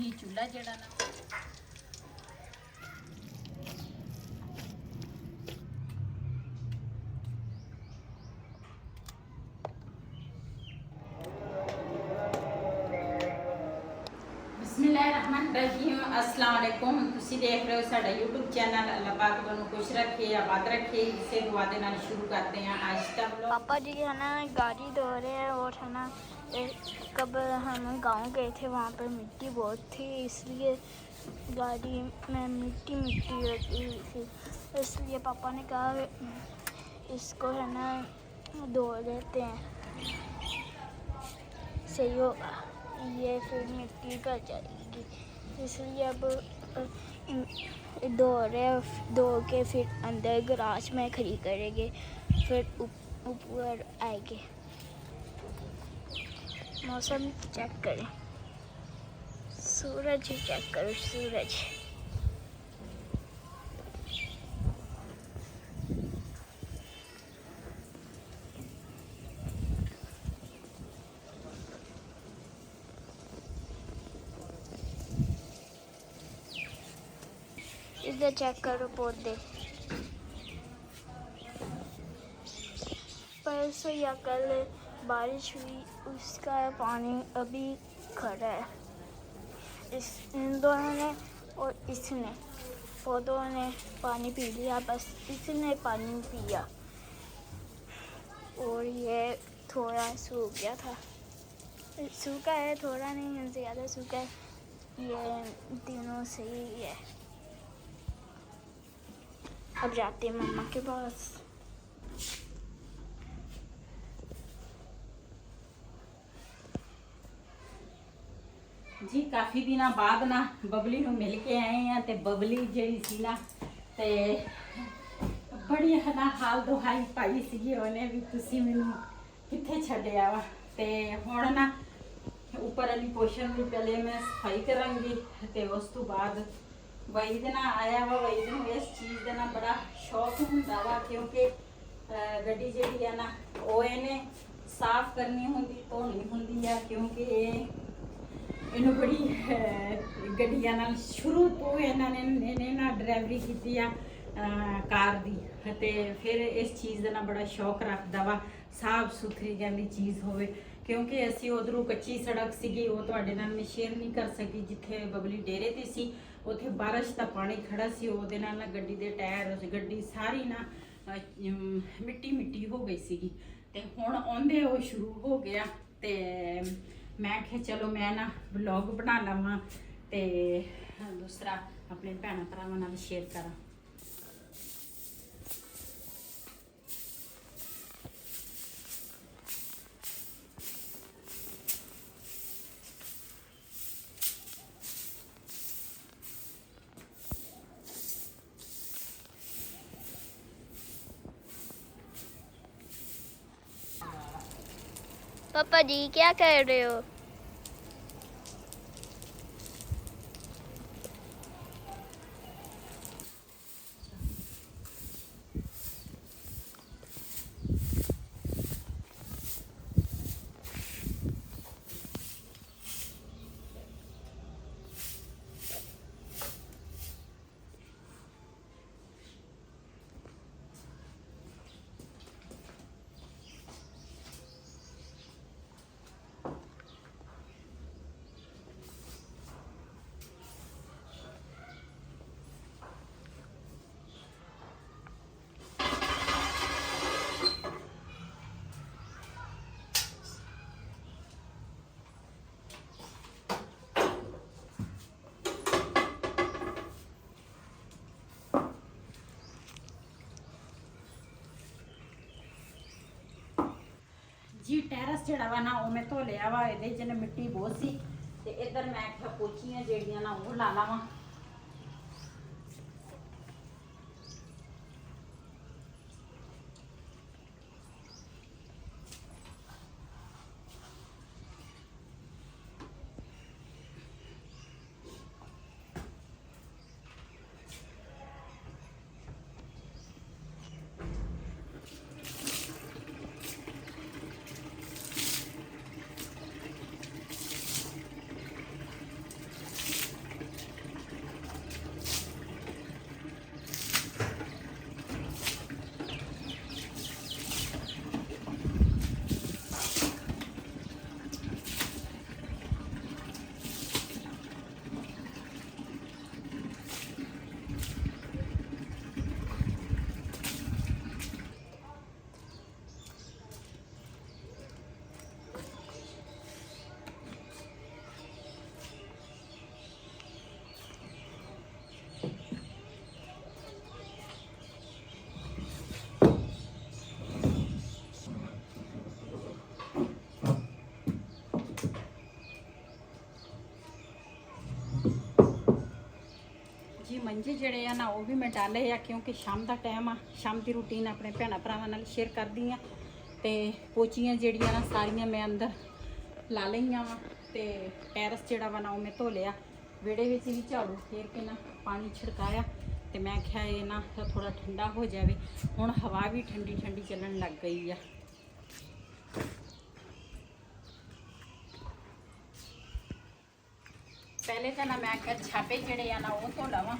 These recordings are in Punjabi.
ही चूल्हा जड़ा ना बिस्मिल्लाहिर्रहमानिर्रहीम अस्सलाम वालेकुम। तुसी देख रहे हो साडा यूट्यूब चैनल। अल्लाह पाक तुहानू खुश रखे, आबाद रखे। इसे दुआ दे नाल शुरू करते हैं आज का व्लॉग। पापा जी है ना गाड़ी धो रहे हैं और है ना कब हम गांव गए थे वहाँ पर मिट्टी बहुत थी, इसलिए गाड़ी में मिट्टी होती थी। इसलिए पापा ने कहा इसको है ना धो देते हैं, सही होगा, ये फिर मिट्टी कर जाएगी। इसलिए अब धो के फिर अंदर गराज में खड़ी करेंगे, फिर ऊपर आएंगे। मौसम चेक करें, सूरज चेक करो, सूरज इधर चेक करो पौधे। परसों या कल बारिश हुई, उसका पानी अभी खड़ा है। इन दोनों ने और इसने पौधों ने पानी पी लिया, बस इसने पानी पिया और ये थोड़ा सूख गया था। सूखा है, थोड़ा नहीं है, ज़्यादा सूखा है। ये तीनों सही है। अब जाते हैं मम्मा के पास। जी काफ़ी दिन बाद ना बबली नूं मिल के आए हैं ते बबली जिहड़ी सी ना ते बड़ी है ना हाल दुहाई पाई सीगी उहने भी, तुसी मैनूं कित्थे छड्डिया वा। ते हुण ना ऊपर वाली पोर्शन भी पहले मैं सफाई करांगी ते उस तो बाद वईद ना आया वा। वईद नूं इस चीज़ का ना बड़ा शौक हुंदा वा, क्योंकि गड्डी जिहड़ी है ना वो इहने साफ करनी हुंदी, धोनी हुंदी है, क्योंकि इन्हू बड़ी गड्डियां नाल शुरू तो इन्होंने ना ड्राइवरी की कार दी, ते फिर इस चीज़ का ना बड़ा शौक रखता वा, साफ सुथरी कहती चीज़ होवे। क्योंकि असी उधरों कच्ची सड़क सीगी, वो तुहाडे नाल मैं शेयर नहीं कर सकी। जिथे बबली डेरे ते सी उत्थे बारिश का पानी खड़ा सी, ओहदे नाल ना गड्डी दे टायर, गड्डी सारी ना मिट्टी हो गई सीगी। ते हुण आउंदे वो शुरू हो गया। ते मैं क्या चलो मैं ना व्लॉग बना लवां ते दूसरा अपने भैन भरावां नाल शेयर करा। पापा जी क्या कर रहे हो? जी टैरस जड़ा वा ना वो मैं धो लिया वा, ये मिट्टी बहुत सी। ते इधर मैं क्या पोचियां जेड़ियां ना वो ला लावां। ਮੰਜੇ ਜਿਹੜੇ ਆ ਨਾ ਉਹ ਵੀ ਮੈਂ ਡਾਲੇ ਆ, ਕਿਉਂਕਿ ਸ਼ਾਮ ਦਾ ਟਾਈਮ ਆ। ਸ਼ਾਮ ਦੀ ਰੂਟੀਨ ਆਪਣੇ ਭੈਣਾਂ ਭਰਾਵਾਂ ਨਾਲ ਸ਼ੇਅਰ ਕਰਦੀ ਆ। ਤੇ ਪੋਚੀਆਂ ਜਿਹੜੀਆਂ ਨਾ ਸਾਰੀਆਂ ਮੈਂ ਅੰਦਰ ਲਾ ਲਈਆਂ ਵਾ, ਤੇ ਟੈਰਸ ਜਿਹੜਾ ਵਾ ਨਾ ਉਹ ਮੈਂ ਧੋ ਲਿਆ। ਵਿਹੜੇ ਵਿੱਚ ਵੀ ਝਾੜੂ ਫੇਰ ਕੇ ਨਾ ਪਾਣੀ ਛਿੜਕਾਇਆ, ਤੇ ਮੈਂ ਕਿਹਾ ਇਹ ਨਾ ਥੋੜਾ ਠੰਡਾ ਹੋ ਜਾਵੇ। ਹੁਣ ਹਵਾ ਵੀ ਠੰਡੀ ਠੰਡੀ ਚੱਲਣ ਲੱਗ ਗਈ ਆ। ਪਹਿਲੇ ਤਾਂ ਨਾ ਮੈਂ ਕਿਹਾ ਛਾਪੇ ਜਿਹੜੇ ਆ ਨਾ ਉਹ ਧੋ ਲਵਾਂ।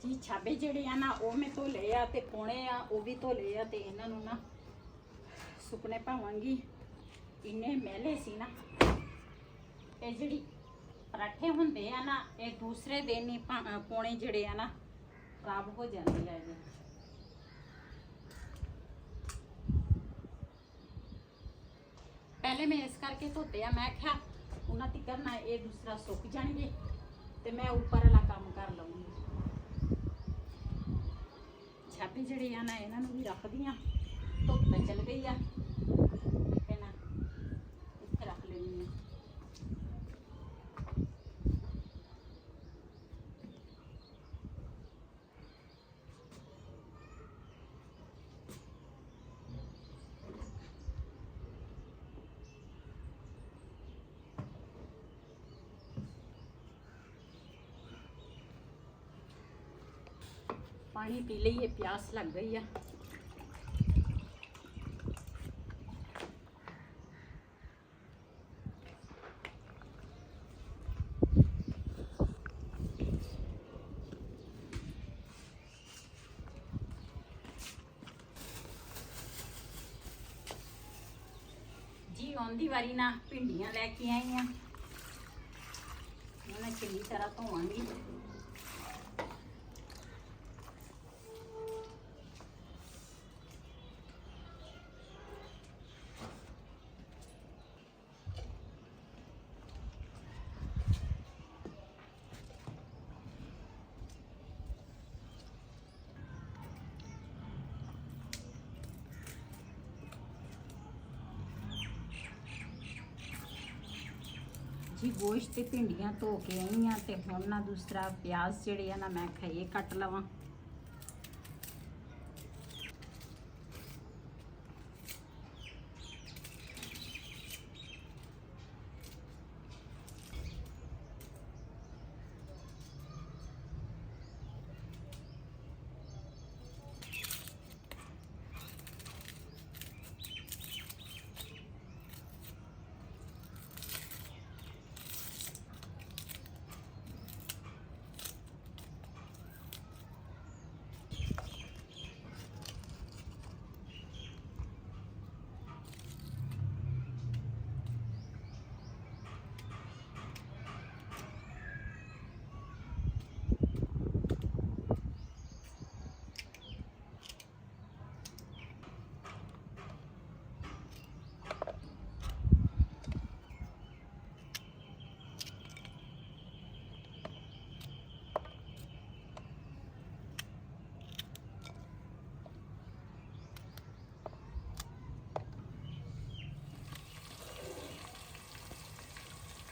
ਜੀ ਛਾਪੇ ਜਿਹੜੇ ਆ ਨਾ ਉਹ ਮੈਂ ਧੋ ਲਏ ਆ, ਤੇ ਪੌਣੇ ਆ ਉਹ ਵੀ ਧੋ ਲਏ ਆ, ਤੇ ਇਹਨਾਂ ਨੂੰ ਨਾ ਸੁੱਕਣੇ ਪਾਵਾਂਗੀ। ਇੰਨੇ ਮੈਲੇ ਸੀ ਨਾ। ਇਹ ਜਿਹੜੀ ਪਰਾਠੇ ਹੁੰਦੇ ਆ ਨਾ ਇਹ ਦੂਸਰੇ ਦਿਨ ਹੀ ਪੌਣੇ ਜਿਹੜੇ ਆ ਨਾ ਖਰਾਬ ਹੋ ਜਾਂਦੇ ਆ। ਇਹ ਪਹਿਲੇ ਮੈਂ ਇਸ ਕਰਕੇ ਧੋਤੇ ਆ, ਮੈਂ ਕਿਹਾ ਉਹਨਾਂ ਤੇ ਕਰਨਾ ਇਹ ਦੂਸਰਾ ਸੁੱਕ ਜਾਣਗੇ ਤੇ ਮੈਂ ਉੱਪਰ ਵਾਲਾ ਕੰਮ ਕਰ ਲਵਾਂਗੀ। ਛਾਪੇ ਜਿਹੜੇ ਆ ਨਾ ਇਹਨਾਂ ਨੂੰ ਵੀ ਰੱਖਦੀ ਆ। ਧੁੱਪ ਤਾਂ ਚੱਲ ਗਈ ਆ, ਤੇ ਨਾ ਇੱਥੇ ਰੱਖ ਲੈਣੀ ਆ। पानी पी लीए, प्यास लग गई है। जी आंदी वारी ना भिंडियां लैके आई हैं, उन्हें चंगी तरह धोवांगी। जी गोश्त ते भिंडियां धो के आई हाँ, ते हुण ना दूसरा प्याज जिहड़े आ ना मैं खाइए कट लवां।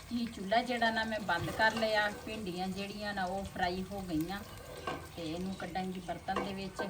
जी चूल्हा जिहड़ा ना मैं बंद कर लिया। भिंडियां जिहड़ियां ना वो फ्राई हो गईयां, ते इहनूं कड्डांगी बर्तन दे विच।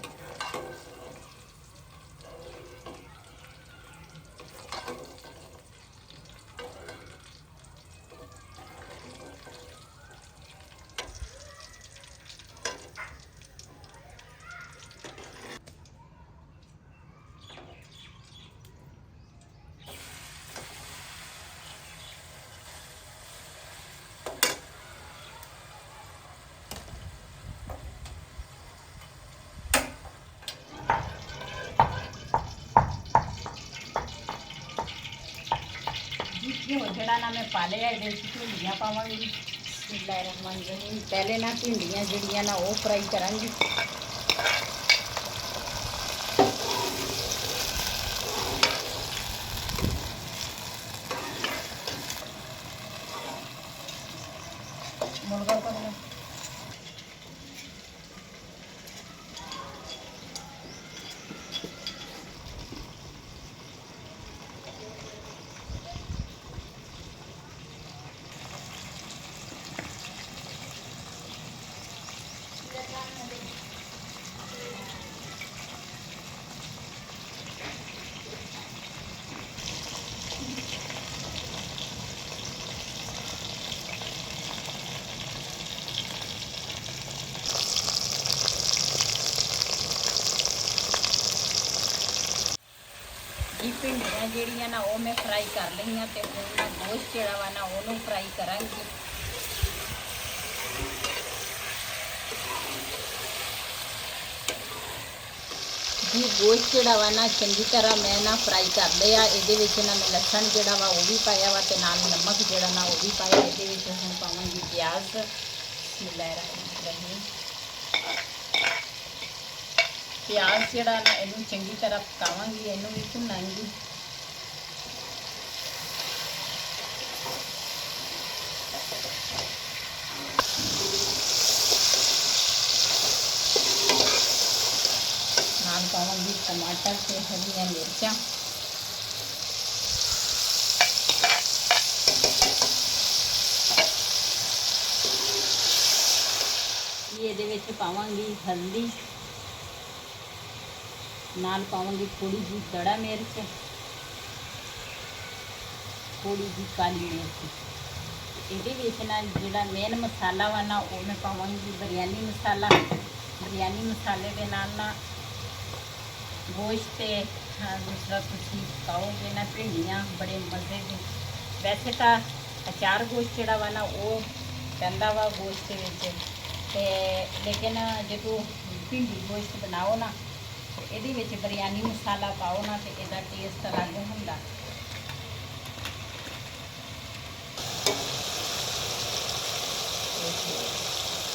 जिहड़ा ना मैं पा लिया ये भिंडियां पावांगी। बिस्मिल्लाहिर्रहमानिर्रहीम। पहले ना भिंडियां जिहड़ियां ना वो फ्राई करांगी। ਜੀ ਭਿੰਡੀਆਂ ਜਿਹੜੀਆਂ ਨਾ ਉਹ ਮੈਂ ਫਰਾਈ ਕਰ ਲਈਆਂ ਤੇ ਹੁਣ ਮੈਂ ਗੋਸ਼ਤ ਜਿਹੜਾ ਵਾ ਨਾ ਉਹਨੂੰ ਫਰਾਈ ਕਰਾਂਗੀ। ਜੀ ਗੋਸ਼ਤ ਜਿਹੜਾ ਵਾ ਨਾ ਚੰਗੀ ਤਰ੍ਹਾਂ ਮੈਂ ਨਾ ਫਰਾਈ ਕਰ ਲਿਆ। ਇਹਦੇ ਵਿੱਚ ਨਾ ਮੈਂ ਲਸਣ ਜਿਹੜਾ ਵਾ ਉਹ ਵੀ ਪਾਇਆ ਵਾ ਤੇ ਨਾਲ ਨਮਕ ਜਿਹੜਾ ਨਾ ਉਹ ਵੀ ਪਾਇਆ। ਇਹਦੇ ਵਿੱਚ ਹੁਣ ਪਾਵਾਂਗੀ ਪਿਆਜ਼। ਬਿਸਮਿਲ੍ਲਾਹਿਰਰਹਿਮਾਨਿਰਰਹੀਮ। ਪਿਆਜ਼ ਜਿਹੜਾ ਨਾ ਇਹਨੂੰ ਚੰਗੀ ਤਰ੍ਹਾਂ ਪਕਾਵਾਂਗੀ, ਇਹਨੂੰ ਵੀ ਭੁੰਨਾਂਗੀ। ਨਾਲ ਪਾਵਾਂਗੀ टमाटर ਤੇ हरी मिर्चा। ਇਹਦੇ ਵਿੱਚ ਪਾਵਾਂਗੀ ਹਲਦੀ, ਨਾਲ ਪਾਵਾਂਗੀ ਥੋੜੀ ਜੀ ਦੜਾ ਮਿਰਚ, ਥੋੜੀ ਜੀ ਕਾਲੀ ਮਿਰਚ। ਇਹਦੇ ਵਿੱਚ ਨਾ ਜਿਹੜਾ ਮੇਨ ਮਸਾਲਾ ਵਾ ਨਾ ਉਹ ਮੈਂ ਪਾਵਾਂਗੀ ਬਿਰਯਾਨੀ ਮਸਾਲਾ। ਬਿਰਯਾਨੀ ਮਸਾਲੇ ਦੇ ਨਾਲ ਨਾ ਗੋਸ਼ਤ ਤੇ ਦੂਸਰਾ ਤੁਸੀਂ ਖਾਓਗੇ ਨਾ ਭਿੰਡੀਆਂ ਬੜੇ ਮਜ਼ੇ ਦੀ। ਵੈਸੇ ਤਾਂ ਅਚਾਰ ਗੋਸ਼ਤ ਜਿਹੜਾ ਵਾ ਨਾ ਉਹ ਪੈਂਦਾ ਵਾ ਗੋਸ਼ਤ ਦੇ ਵਿੱਚ, ਤੇ ਲੇਕਿਨ ਜਦੋਂ ਭਿੰਡੀ ਗੋਸ਼ਤ ਬਣਾਓ ਨਾ ਇਹਦੇ ਵਿੱਚ ਬਿਰਯਾਨੀ ਮਸਾਲਾ ਪਾਓ ਨਾ ਤੇ ਇਹਦਾ ਟੇਸਟ ਅਲੱਗ ਹੁੰਦਾ।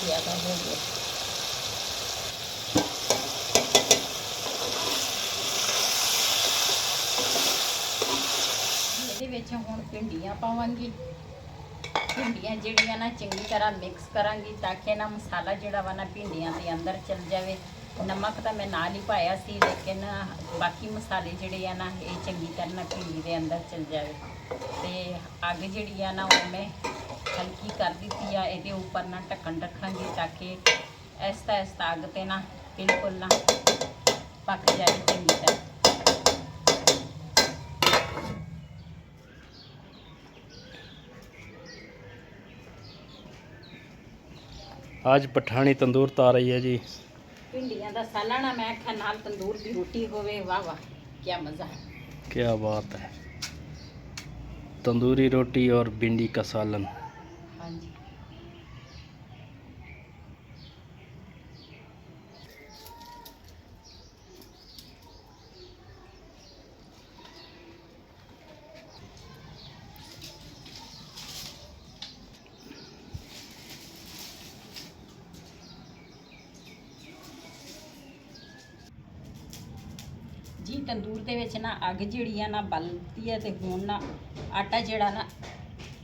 ਜ਼ਿਆਦਾ ਹੋ ਗਿਆ। ਇਹਦੇ ਵਿੱਚ ਹੁਣ ਭਿੰਡੀਆਂ ਪਾਵਾਂਗੀ। ਭਿੰਡੀਆਂ ਜਿਹੜੀਆਂ ਨਾ ਚੰਗੀ ਤਰ੍ਹਾਂ ਮਿਕਸ ਕਰਾਂਗੀ ਤਾਂ ਕਿ ਨਾ ਮਸਾਲਾ ਜਿਹੜਾ ਵਾ ਨਾ ਭਿੰਡੀਆਂ ਦੇ ਅੰਦਰ ਚਲ ਜਾਵੇ। ਨਮਕ ਤਾਂ ਮੈਂ ਨਾਲ ਹੀ ਪਾਇਆ ਸੀ, ਲੇਕਿਨ ਬਾਕੀ ਮਸਾਲੇ ਜਿਹੜੇ ਆ ਨਾ ਇਹ ਚੰਗੀ ਤਰ੍ਹਾਂ ਨਾ ਭਿੰਡੀ ਦੇ ਅੰਦਰ ਚਲ ਜਾਵੇ। ਤੇ ਅੱਗ ਜਿਹੜੀ ਆ ਨਾ ਉਹ ਮੈਂ ਹਲਕੀ ਕਰ ਦਿੱਤੀ ਆ। ਇਹਦੇ ਉੱਪਰ ਨਾ ਢੱਕਣ ਰੱਖਾਂਗੀ ਤਾਂ ਕਿ ਆਹਿਸਤਾ ਅੱਗ ਤੇ ਨਾ ਬਿਲਕੁਲ ਨਾ ਪੱਕ ਜਾਵੇ ਚੰਗੀ ਤਰ੍ਹਾਂ। आज पठानी तंदूर तो आ रही है जी। ਭਿੰਡੀਆਂ ਦਾ ਸਾਲਣਾ ਮੈਂ ਆਖਿਆ ਨਾਲ ਤੰਦੂਰ ਦੀ ਰੋਟੀ ਹੋਵੇ। ਵਾਹ ਵਾਹ ਕੀ ਮਜ਼ਾ। क्या बात है, तंदूरी रोटी और भिंडी का सालन। ਹਾਂਜੀ ਜੀ ਤੰਦੂਰ ਦੇ ਵਿੱਚ ਨਾ ਅੱਗ ਜਿਹੜੀ ਆ ਨਾ ਬਲਦੀ ਹੈ ਤੇ ਹੁਣ ਨਾ ਆਟਾ ਜਿਹੜਾ ਨਾ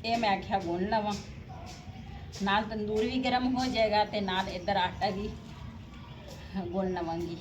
ਇਹ ਮੈਂ ਆਖਿਆ ਗੁੰਨ ਲਵਾਂ। ਨਾਲ ਤੰਦੂਰ ਵੀ ਗਰਮ ਹੋ ਜਾਏਗਾ ਤੇ ਨਾਲ ਇੱਧਰ ਆਟਾ ਵੀ ਗੁੰਨ ਲਵਾਂਗੀ।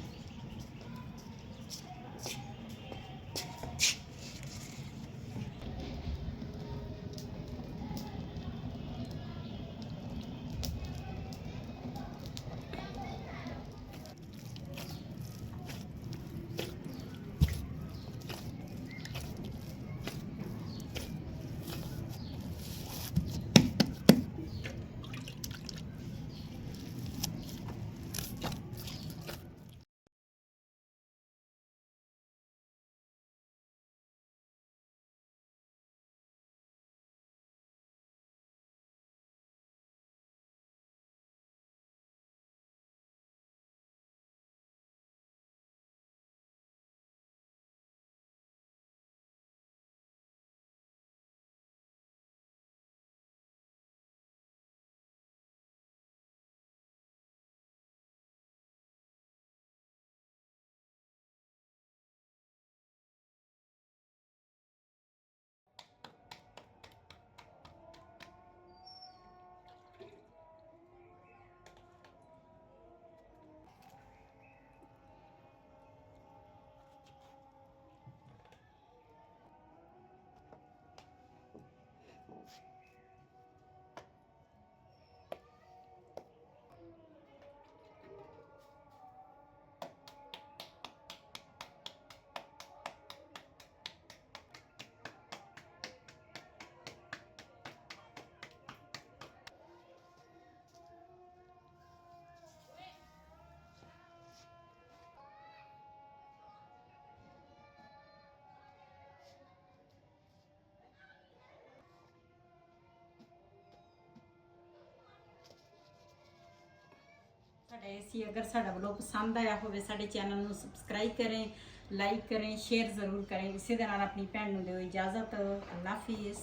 ਸਾਡੇ ਸੀ ਅਗਰ ਸਾਡਾ ਵਲੋਗ ਪਸੰਦ ਆਇਆ ਹੋਵੇ ਸਾਡੇ ਚੈਨਲ ਨੂੰ ਸਬਸਕ੍ਰਾਈਬ ਕरें, ਲਾਈਕ ਕरें, ਸ਼ੇਅਰ ਜ਼ਰੂਰ ਕरें। ਇਸੇ ਦੇ ਨਾਲ ਆਪਣੀ ਭੈਣ ਨੂੰ ਦਿਓ ਇਜਾਜ਼ਤ। ਅੱਲਾ ਹਾਫਿਜ਼।